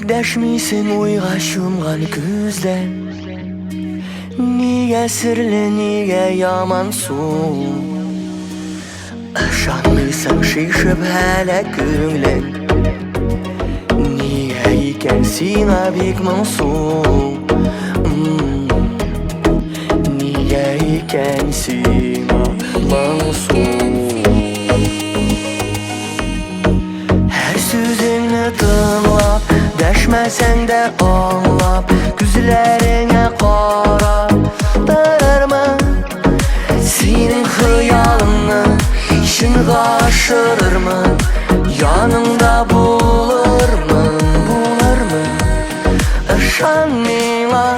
Deshmiysin uyga shumgan ko'zlar. Niye sirli, niye yamansun? Ishonmaysan shishib hala ko'ngling. Niye ekan sina bek mungsun? Niye ekan sina mungsun? Her sözünü tınlap, deşmesen de anlap, gözlerine qarab durarman. Senin xıyalını işin aşırırman, yanında bulurman. Işan mila,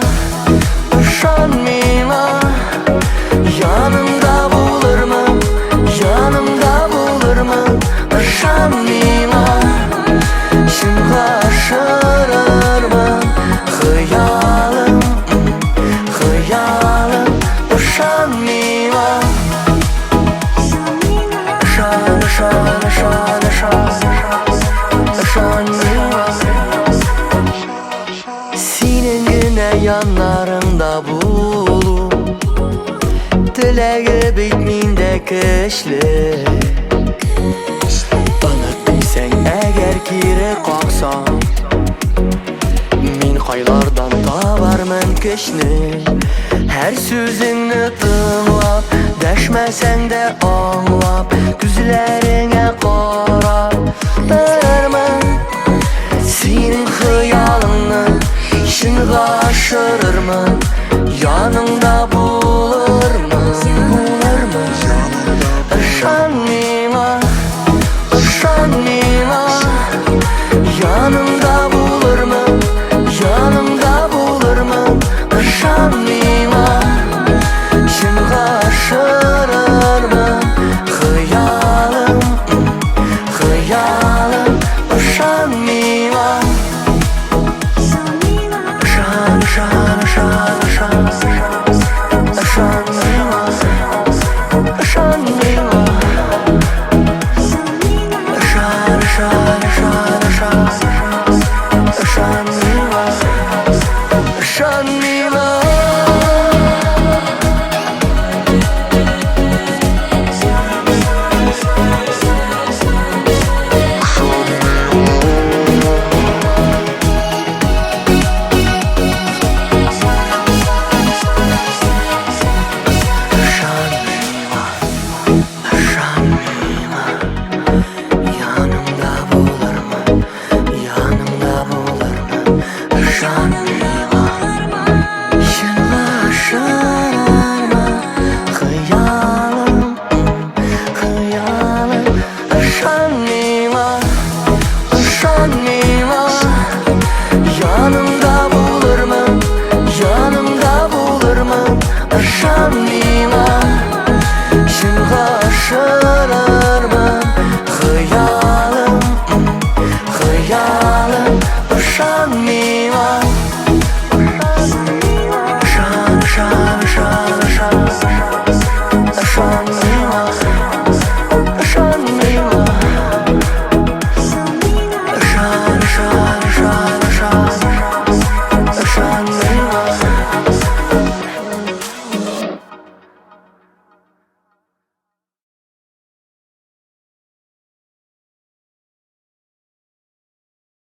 ışan mila, yanımda bulurman, yanımda bulurman. Işan mila, şimdi aşırırman. Hıyalım, hıyalım, ışan mila. Işan, ışan, ışan, ışan, ışan mila. Senin yine yanlarında bulup, dileği bitminde kışlı. Unutmaysan eğer geri kalksan, men qaylardan tabarman kishni. Her sözünü tınlap, deşmesen de anlap, gözlerine qarab durarman. Senin xıyalını işin aşırırman, yanında bulurman. Işan mila, ışan mila, yanımda bulurman, yanımda bulurman. Işan mila, şimdi aşırırman. Hıyalım, hıyalım, ışan mila. Işan, ışan, ışan, ışan, ışan mila. Işan mila. Işan, ışan, ışan, ışan, ışan mila. Işan mila. Yanımda bulurman, yanımda bulurman. Işan mila, şimdi aşırırman. Hıyalım, hıyalım, ışan mila, ışan mila. Yanımda bulurman, yanımda bulurman. Işan mila.